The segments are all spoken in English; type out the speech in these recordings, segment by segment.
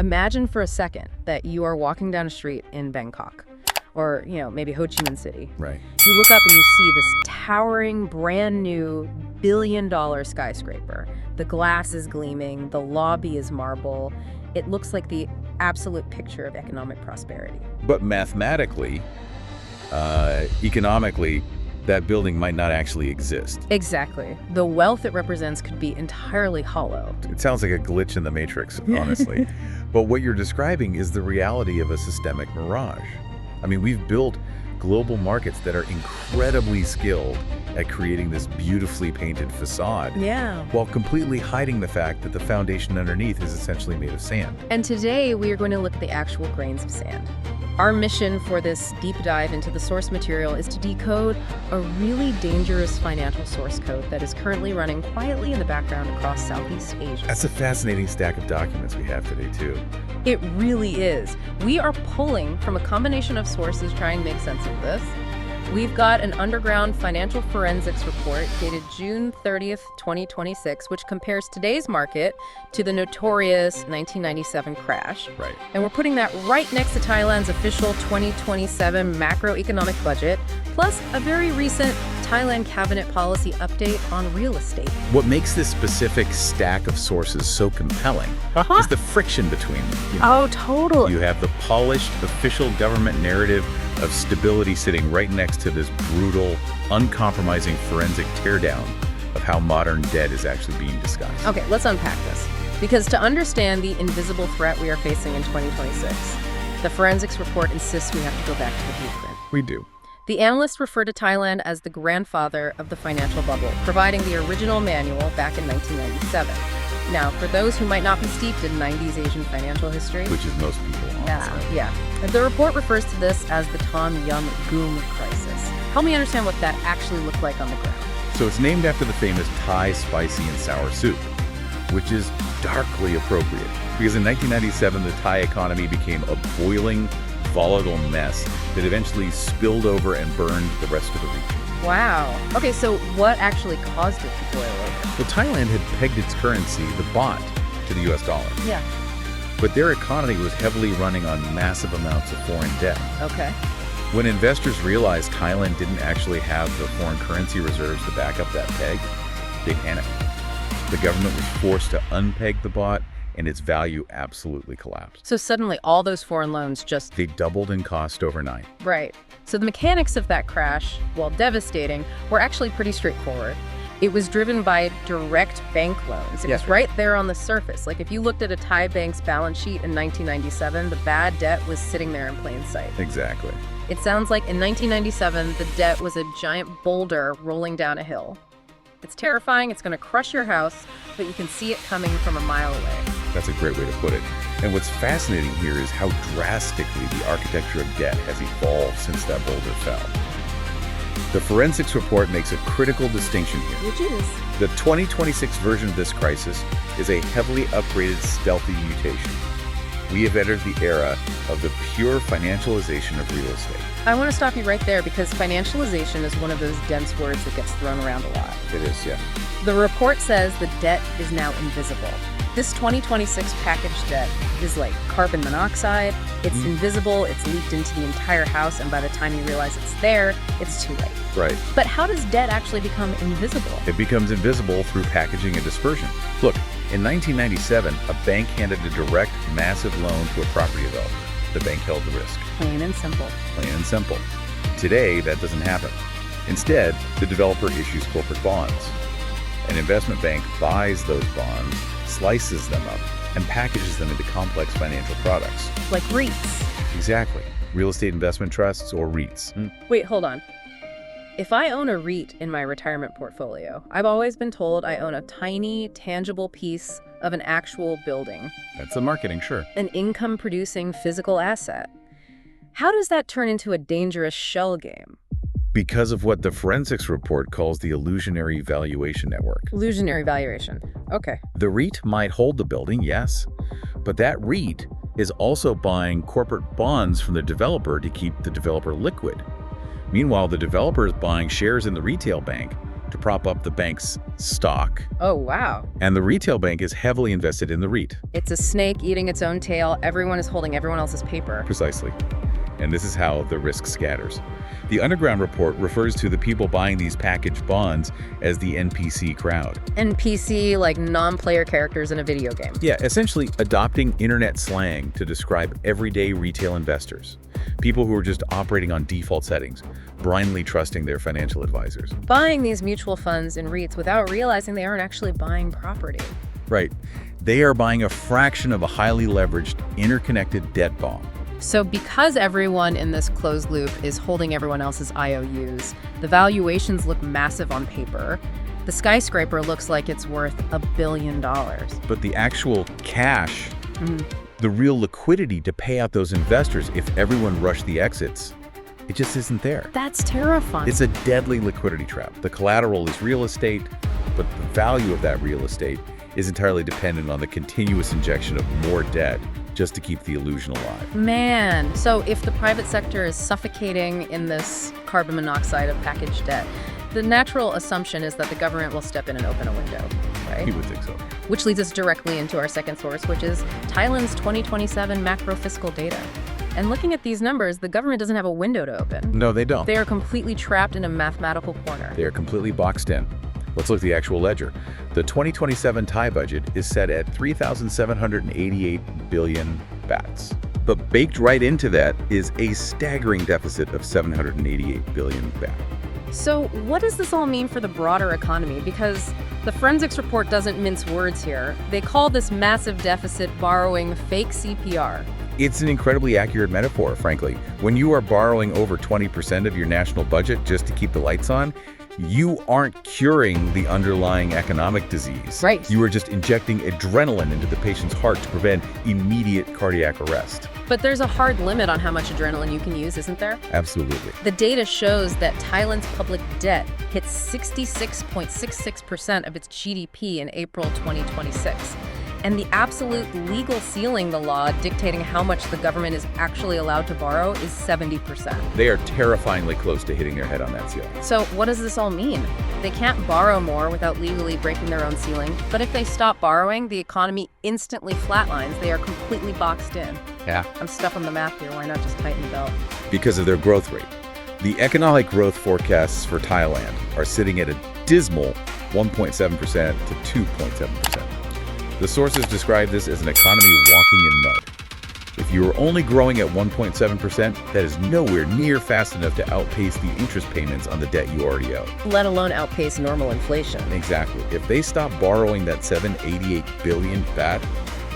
Imagine for a second that you are walking down a street in Bangkok or, maybe Ho Chi Minh City. Right. You look up and you see this towering, brand new billion-dollar skyscraper. The glass is gleaming, the lobby is marble. It looks like the absolute picture of economic prosperity. But mathematically, economically, that building might not actually exist. Exactly. The wealth it represents could be entirely hollow. It sounds like a glitch in the matrix, honestly. But what you're describing is the reality of a systemic mirage. I mean, we've built global markets that are incredibly skilled at creating this beautifully painted facade, while completely hiding the fact that the foundation underneath is essentially made of sand. And today we are going to look at the actual grains of sand. Our mission for this deep dive into the source material is to decode a really dangerous financial source code that is currently running quietly in the background across Southeast Asia. That's a fascinating stack of documents we have today, too. It really is. We are pulling from a combination of sources trying to make sense of this. We've got an underground financial forensics report dated June 30th, 2026, which compares today's market to the notorious 1997 crash. Right. And we're putting that right next to Thailand's official 2027 macroeconomic budget, plus a very recent Thailand cabinet policy update on real estate. What makes this specific stack of sources so compelling is the friction between them. Oh, totally. You have the polished official government narrative of stability sitting right next to this brutal, uncompromising forensic teardown of how modern debt is actually being discussed. Okay, let's unpack this. Because to understand the invisible threat we are facing in 2026, the forensics report insists we have to go back to the blueprint. We do. The analysts refer to Thailand as the grandfather of the financial bubble, providing the original manual back in 1997. Now, for those who might not be steeped in 90s Asian financial history, Which is most people, honestly. yeah. The report refers to this as the Tom Yum Goong crisis. Help me understand what that actually looked like on the ground. So it's named after the famous Thai spicy and sour soup, which is darkly appropriate. Because in 1997, the Thai economy became a boiling, volatile mess that eventually spilled over and burned the rest of the region. Wow. Okay, so what actually caused it to boil over? Well, Thailand had pegged its currency, the baht, to the US dollar. Yeah. But their economy was heavily running on massive amounts of foreign debt. Okay. When investors realized Thailand didn't actually have the foreign currency reserves to back up that peg, they panicked. The government was forced to unpeg the baht, and its value absolutely collapsed. So suddenly all those foreign loans just... They doubled in cost overnight. Right. So the mechanics of that crash, while devastating, were actually pretty straightforward. It was driven by direct bank loans. It was right there on the surface. Like if you looked at a Thai bank's balance sheet in 1997, the bad debt was sitting there in plain sight. Exactly. It sounds like in 1997, the debt was a giant boulder rolling down a hill. It's terrifying, it's going to crush your house, but you can see it coming from a mile away. That's a great way to put it. And what's fascinating here is how drastically the architecture of debt has evolved since that boulder fell. The forensics report makes a critical distinction here. Which is? The 2026 version of this crisis is a heavily upgraded stealthy mutation. We have entered the era of the pure financialization of real estate. I want to stop you right there because financialization is one of those dense words that gets thrown around a lot. It is, yeah. The report says the debt is now invisible. This 2026 package debt is like carbon monoxide. It's invisible, it's leaked into the entire house, and by the time you realize it's there, it's too late. Right. But how does debt actually become invisible? It becomes invisible through packaging and dispersion. Look, in 1997, a bank handed a direct, massive loan to a property developer. The bank held the risk. Plain and simple. Plain and simple. Today, that doesn't happen. Instead, the developer issues corporate bonds. An investment bank buys those bonds, slices them up, and packages them into complex financial products. Like REITs. Exactly. Real estate investment trusts or REITs. Wait, hold on. If I own a REIT in my retirement portfolio, I've always been told I own a tiny, tangible piece of an actual building. That's the marketing, sure. An income-producing physical asset. How does that turn into a dangerous shell game? Because of what the forensics report calls the illusionary valuation network. Illusionary valuation. Okay. The REIT might hold the building, yes, but that REIT is also buying corporate bonds from the developer to keep the developer liquid. Meanwhile, the developer is buying shares in the retail bank to prop up the bank's stock. Oh, wow. And the retail bank is heavily invested in the REIT. It's a snake eating its own tail. Everyone is holding everyone else's paper. Precisely. And this is how the risk scatters. The Underground report refers to the people buying these packaged bonds as the NPC crowd. NPC, like non-player characters in a video game. Yeah, essentially adopting internet slang to describe everyday retail investors. People who are just operating on default settings, blindly trusting their financial advisors. Buying these mutual funds and REITs without realizing they aren't actually buying property. Right. They are buying a fraction of a highly leveraged, interconnected debt bomb. So because everyone in this closed loop is holding everyone else's IOUs, the valuations look massive on paper. The skyscraper looks like it's worth $1 billion. But the actual cash, the real liquidity to pay out those investors if everyone rushed the exits, it just isn't there. That's terrifying. It's a deadly liquidity trap. The collateral is real estate, but the value of that real estate is entirely dependent on the continuous injection of more debt just to keep the illusion alive. Man, so if the private sector is suffocating in this carbon monoxide of packaged debt, the natural assumption is that the government will step in and open a window, right? You would think so. Which leads us directly into our second source, which is Thailand's 2027 macro fiscal data. And looking at these numbers, the government doesn't have a window to open. No, they don't. They are completely trapped in a mathematical corner. They are completely boxed in. Let's look at the actual ledger. The 2027 Thai budget is set at 3,788 billion bahts. But baked right into that is a staggering deficit of 788 billion baht. So what does this all mean for the broader economy? Because the forensics report doesn't mince words here. They call this massive deficit borrowing fake CPR. It's an incredibly accurate metaphor, frankly. When you are borrowing over 20% of your national budget just to keep the lights on, you aren't curing the underlying economic disease. Right. You are just injecting adrenaline into the patient's heart to prevent immediate cardiac arrest. But there's a hard limit on how much adrenaline you can use, isn't there? Absolutely. The data shows that Thailand's public debt hits 66.66% of its GDP in April 2026. And the absolute legal ceiling, the law dictating how much the government is actually allowed to borrow, is 70%. They are terrifyingly close to hitting their head on that ceiling. So what does this all mean? They can't borrow more without legally breaking their own ceiling. But if they stop borrowing, the economy instantly flatlines. They are completely boxed in. Yeah. I'm stuck on the math here. Why not just tighten the belt? Because of their growth rate. The economic growth forecasts for Thailand are sitting at a dismal 1.7% to 2.7%. The sources describe this as an economy walking in mud. If you are only growing at 1.7%, that is nowhere near fast enough to outpace the interest payments on the debt you already owe. Let alone outpace normal inflation. Exactly. If they stop borrowing that 788 billion baht,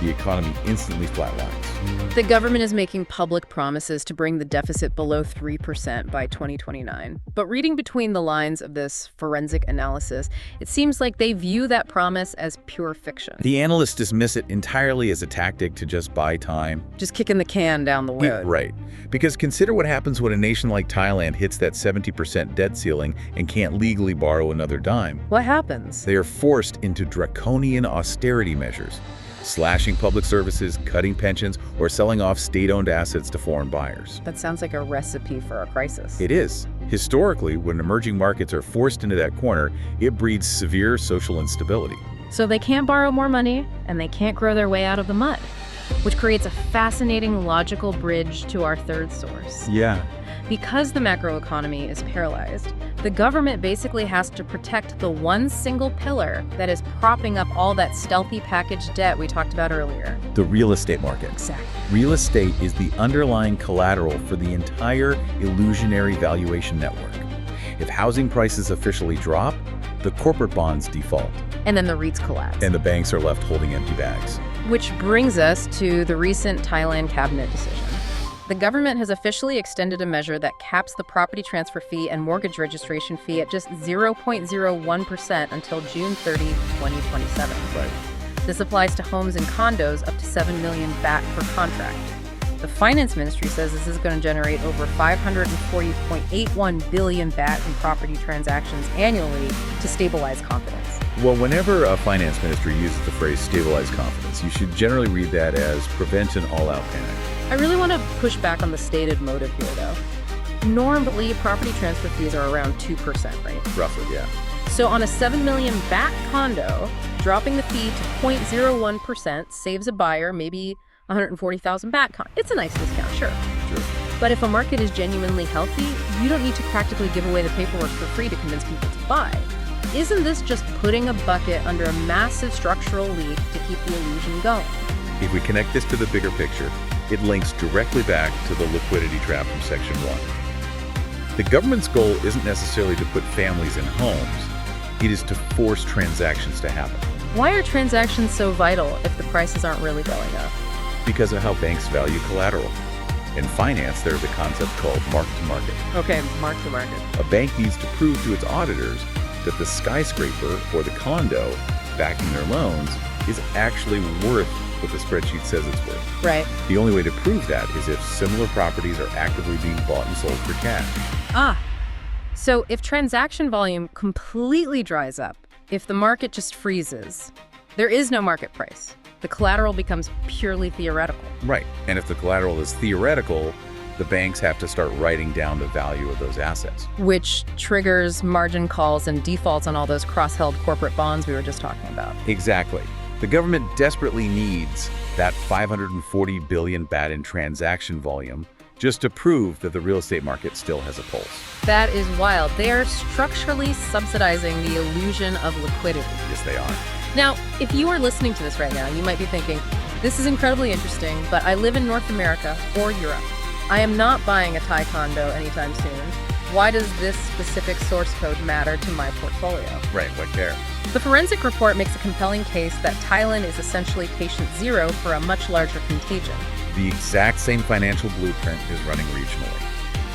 the economy instantly flatlines. The government is making public promises to bring the deficit below 3% by 2029. But reading between the lines of this forensic analysis, it seems like they view that promise as pure fiction. The analysts dismiss it entirely as a tactic to just buy time. Just kicking the can down the road. Right. Because consider what happens when a nation like Thailand hits that 70% debt ceiling and can't legally borrow another dime. What happens? They are forced into draconian austerity measures. Slashing public services, cutting pensions, or selling off state-owned assets to foreign buyers. That sounds like a recipe for a crisis. It is. Historically, when emerging markets are forced into that corner, it breeds severe social instability. So they can't borrow more money, and they can't grow their way out of the mud, which creates a fascinating logical bridge to our third source. Yeah. Because the macroeconomy is paralyzed, the government basically has to protect the one single pillar that is propping up all that stealthy packaged debt we talked about earlier. The real estate market. Exactly. Real estate is the underlying collateral for the entire illusionary valuation network. If housing prices officially drop, the corporate bonds default. And then the REITs collapse. And the banks are left holding empty bags. Which brings us to the recent Thailand cabinet decision. The government has officially extended a measure that caps the property transfer fee and mortgage registration fee at just 0.01% until June 30, 2027. Right. This applies to homes and condos up to 7 million baht per contract. The finance ministry says this is going to generate over 540.81 billion baht in property transactions annually to stabilize confidence. Well, whenever a finance ministry uses the phrase stabilize confidence, you should generally read that as prevent an all-out panic. I really want to push back on the stated motive here, though. Normally, property transfer fees are around 2%, right? Roughly, yeah. So on a 7 million baht condo, dropping the fee to 0.01% saves a buyer maybe 140,000 baht. It's a nice discount, sure. But if a market is genuinely healthy, you don't need to practically give away the paperwork for free to convince people to buy. Isn't this just putting a bucket under a massive structural leak to keep the illusion going? If we connect this to the bigger picture, it links directly back to the liquidity trap from Section 1. The government's goal isn't necessarily to put families in homes, it is to force transactions to happen. Why are transactions so vital if the prices aren't really going up? Because of how banks value collateral. In finance, there's a concept called mark-to-market. Okay, mark-to-market. A bank needs to prove to its auditors that the skyscraper or the condo backing their loans is actually worth what the spreadsheet says it's worth. Right. The only way to prove that is if similar properties are actively being bought and sold for cash. So if transaction volume completely dries up, if the market just freezes, there is no market price. The collateral becomes purely theoretical. Right. And if the collateral is theoretical, the banks have to start writing down the value of those assets. Which triggers margin calls and defaults on all those cross-held corporate bonds we were just talking about. Exactly. The government desperately needs that 540 billion baht in transaction volume just to prove that the real estate market still has a pulse. That is wild. They are structurally subsidizing the illusion of liquidity. Yes, they are. Now, if you are listening to this right now, you might be thinking, this is incredibly interesting, but I live in North America or Europe. I am not buying a Thai condo anytime soon. Why does this specific source code matter to my portfolio? Right, what care? The forensic report makes a compelling case that Thailand is essentially patient zero for a much larger contagion. The exact same financial blueprint is running regionally.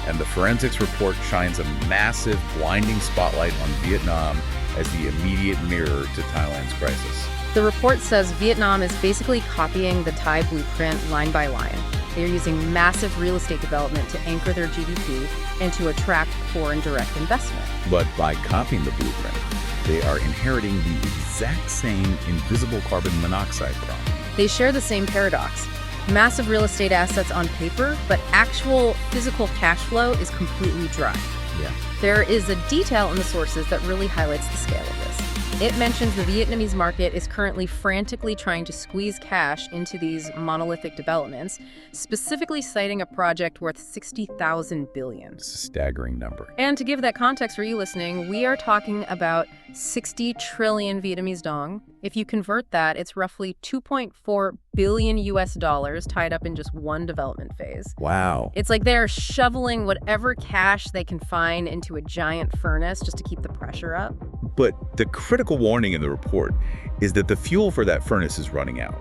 And the forensics report shines a massive, blinding spotlight on Vietnam as the immediate mirror to Thailand's crisis. The report says Vietnam is basically copying the Thai blueprint line by line. They are using massive real estate development to anchor their GDP and to attract foreign direct investment. But by copying the blueprint, they are inheriting the exact same invisible carbon monoxide problem. They share the same paradox. Massive real estate assets on paper, but actual physical cash flow is completely dry. Yeah. There is a detail in the sources that really highlights the scale of this. It mentions the Vietnamese market is currently frantically trying to squeeze cash into these monolithic developments, specifically citing a project worth 60,000 billion. It's a staggering number. And to give that context for you listening, we are talking about 60 trillion Vietnamese dong. If you convert that, it's roughly 2.4 billion US dollars tied up in just one development phase. Wow. It's like they're shoveling whatever cash they can find into a giant furnace just to keep the pressure up. But the critical warning in the report is that the fuel for that furnace is running out.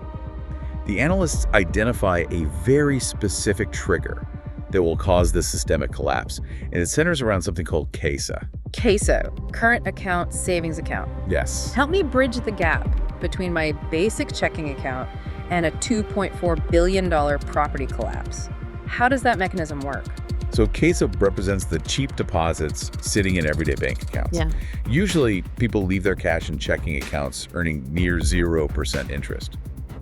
The analysts identify a very specific trigger that will cause this systemic collapse, and it centers around something called CASA. CASA, current account savings account. Yes. Help me bridge the gap between my basic checking account and a $2.4 billion property collapse. How does that mechanism work? So CASA represents the cheap deposits sitting in everyday bank accounts. Yeah. Usually, people leave their cash in checking accounts earning near 0% interest.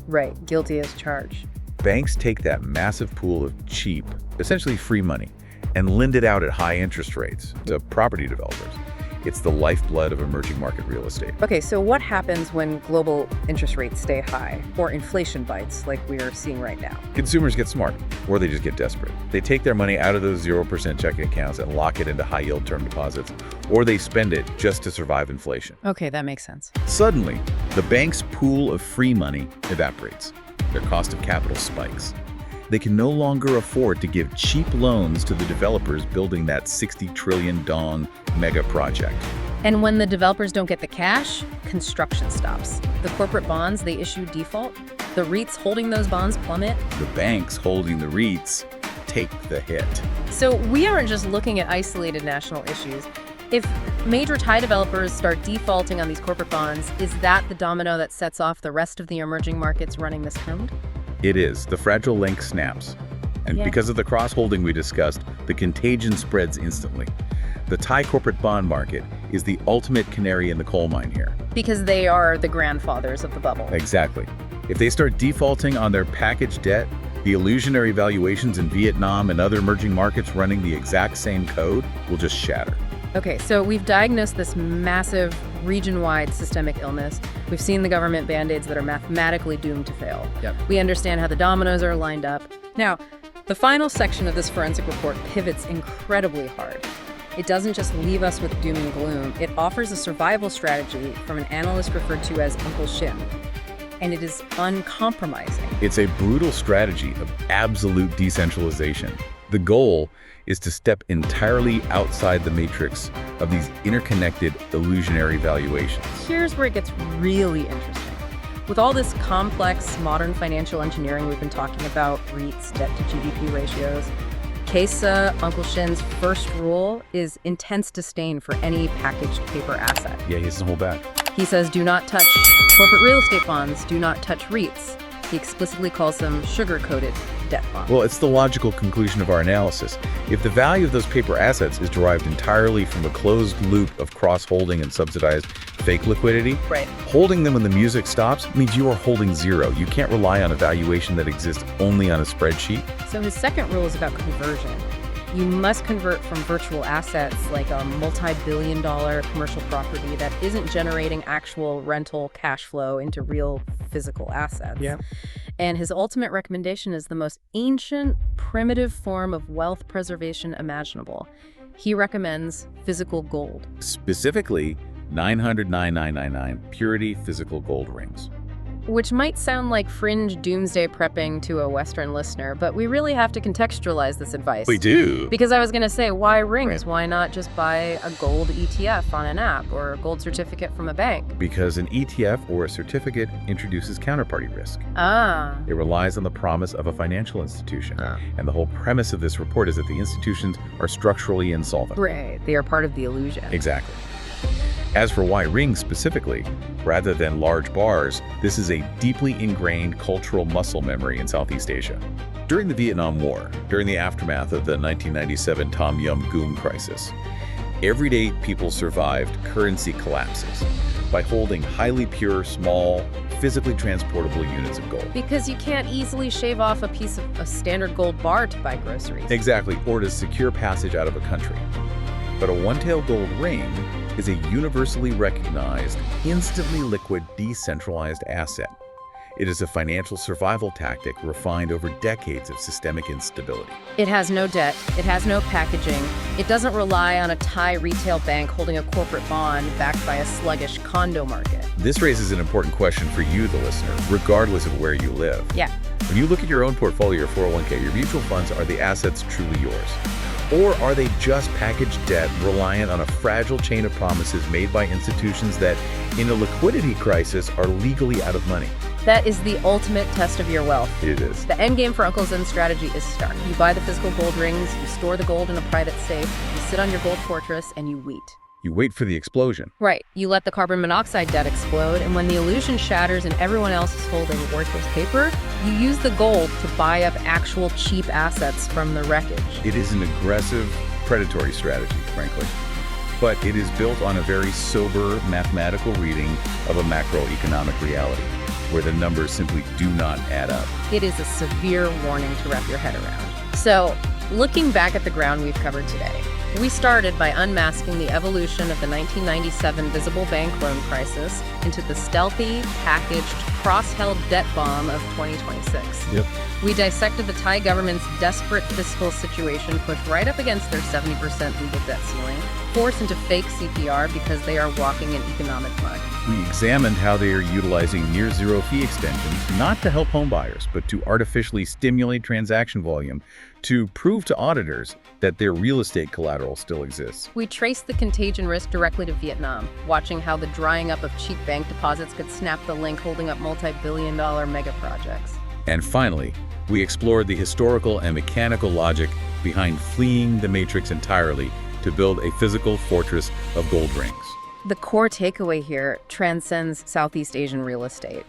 Right, guilty as charged. Banks take that massive pool of cheap, essentially free money, and lend it out at high interest rates to property developers. It's the lifeblood of emerging market real estate. Okay, so what happens when global interest rates stay high or inflation bites like we're seeing right now? Consumers get smart, or they just get desperate. They take their money out of those 0% checking accounts and lock it into high-yield term deposits, or they spend it just to survive inflation. Okay, that makes sense. Suddenly, the bank's pool of free money evaporates. Their cost of capital spikes. They can no longer afford to give cheap loans to the developers building that 60 trillion dong mega project. And when the developers don't get the cash, construction stops. The corporate bonds they issue default. The REITs holding those bonds plummet. The banks holding the REITs take the hit. So we aren't just looking at isolated national issues. If major Thai developers start defaulting on these corporate bonds, is that the domino that sets off the rest of the emerging markets running this round? It is. The fragile link snaps. And because of the cross-holding we discussed, the contagion spreads instantly. The Thai corporate bond market is the ultimate canary in the coal mine here. Because they are the grandfathers of the bubble. Exactly. If they start defaulting on their packaged debt, the illusionary valuations in Vietnam and other emerging markets running the exact same code will just shatter. Okay, so we've diagnosed this massive region-wide systemic illness. We've seen the government band-aids that are mathematically doomed to fail. Yep. We understand how the dominoes are lined up. Now, the final section of this forensic report pivots incredibly hard. It doesn't just leave us with doom and gloom. It offers a survival strategy from an analyst referred to as Uncle Shin. And it is uncompromising. It's a brutal strategy of absolute decentralization. The goal is to step entirely outside the matrix of these interconnected, illusionary valuations. Here's where it gets really interesting. With all this complex, modern financial engineering we've been talking about, REITs, debt to GDP ratios, Uncle Shin's first rule is intense disdain for any packaged paper asset. Yeah, he doesn't hold back. He says, do not touch corporate real estate bonds, do not touch REITs. He explicitly calls them sugar-coated debt bonds. Well, it's the logical conclusion of our analysis. If the value of those paper assets is derived entirely from a closed loop of cross-holding and subsidized fake liquidity, Right. holding them when the music stops means you are holding zero. You can't rely on a valuation that exists only on a spreadsheet. So his second rule is about conversion. You must convert from virtual assets like a multi-billion-dollar commercial property that isn't generating actual rental cash flow into real physical assets. Yeah. And his ultimate recommendation is the most ancient, primitive form of wealth preservation imaginable. He recommends physical gold. Specifically, 900,999 purity physical gold rings. Which might sound like fringe doomsday prepping to a Western listener, but we really have to contextualize this advice. We do. Because I was going to say, why rings? Right. Why not just buy a gold ETF on an app or a gold certificate from a bank? Because an ETF or a certificate introduces counterparty risk. Ah. It relies on the promise of a financial institution. And the whole premise of this report is that the institutions are structurally insolvent. Right. They are part of the illusion. Exactly. As for why rings specifically, rather than large bars, this is a deeply ingrained cultural muscle memory in Southeast Asia. During the Vietnam War, during the aftermath of the 1997 Tom Yum Goong crisis, everyday people survived currency collapses by holding highly pure, small, physically transportable units of gold. Because you can't easily shave off a piece of a standard gold bar to buy groceries. Exactly, or to secure passage out of a country. But a one-tailed gold ring is a universally recognized, instantly liquid, decentralized asset. It is a financial survival tactic refined over decades of systemic instability. It has no debt. It has no packaging. It doesn't rely on a Thai retail bank holding a corporate bond backed by a sluggish condo market. This raises an important question for you, the listener, regardless of where you live. Yeah. When you look at your own portfolio, your 401k, your mutual funds, are the assets truly yours? Or are they just packaged debt reliant on a fragile chain of promises made by institutions that, in a liquidity crisis, are legally out of money? That is the ultimate test of your wealth. It is. The end game for Uncle Zen's strategy is stark. You buy the physical gold rings, you store the gold in a private safe, you sit on your gold fortress, and you wait. You wait for the explosion. Right. You let the carbon monoxide debt explode, and when the illusion shatters and everyone else is holding worthless paper, you use the gold to buy up actual cheap assets from the wreckage. It is an aggressive, predatory strategy, frankly. But it is built on a very sober mathematical reading of a macroeconomic reality, where the numbers simply do not add up. It is a severe warning to wrap your head around. So, looking back at the ground we've covered today, we started by unmasking the evolution of the 1997 visible bank loan crisis into the stealthy, packaged, cross-held debt bomb of 2026. Yep. We dissected the Thai government's desperate fiscal situation pushed right up against their 70% legal debt ceiling, forced into fake CPR because they are walking in economic mud. We examined how they are utilizing near-zero fee extensions, not to help homebuyers, but to artificially stimulate transaction volume to prove to auditors that their real estate collateral still exists. We traced the contagion risk directly to Vietnam, watching how the drying up of cheap bank deposits could snap the link holding up multi-billion-dollar mega projects. And finally, we explored the historical and mechanical logic behind fleeing the matrix entirely to build a physical fortress of gold rings. The core takeaway here transcends Southeast Asian real estate.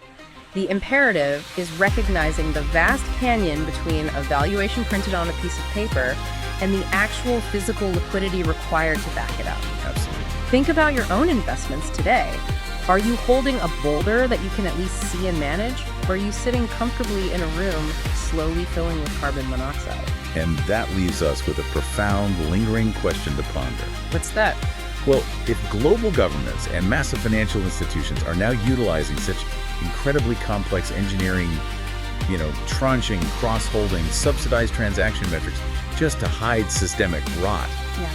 The imperative is recognizing the vast canyon between a valuation printed on a piece of paper and the actual physical liquidity required to back it up. Absolutely. Think about your own investments today. Are you holding a boulder that you can at least see and manage? Or are you sitting comfortably in a room slowly filling with carbon monoxide? And that leaves us with a profound, lingering question to ponder. What's that? Well, if global governments and massive financial institutions are now utilizing such incredibly complex engineering, tranching, cross-holding, subsidized transaction metrics just to hide systemic rot,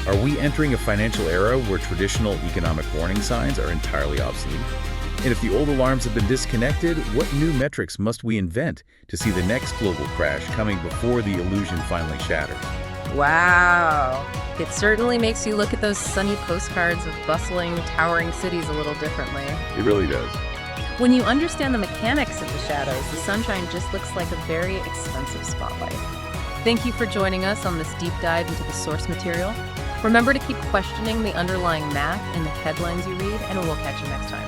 are we entering a financial era where traditional economic warning signs are entirely obsolete? And if the old alarms have been disconnected, what new metrics must we invent to see the next global crash coming before the illusion finally shatters? Wow. It certainly makes you look at those sunny postcards of bustling, towering cities a little differently. It really does. When you understand the mechanics of the shadows, the sunshine just looks like a very expensive spotlight. Thank you for joining us on this deep dive into the source material. Remember to keep questioning the underlying math in the headlines you read, and we'll catch you next time.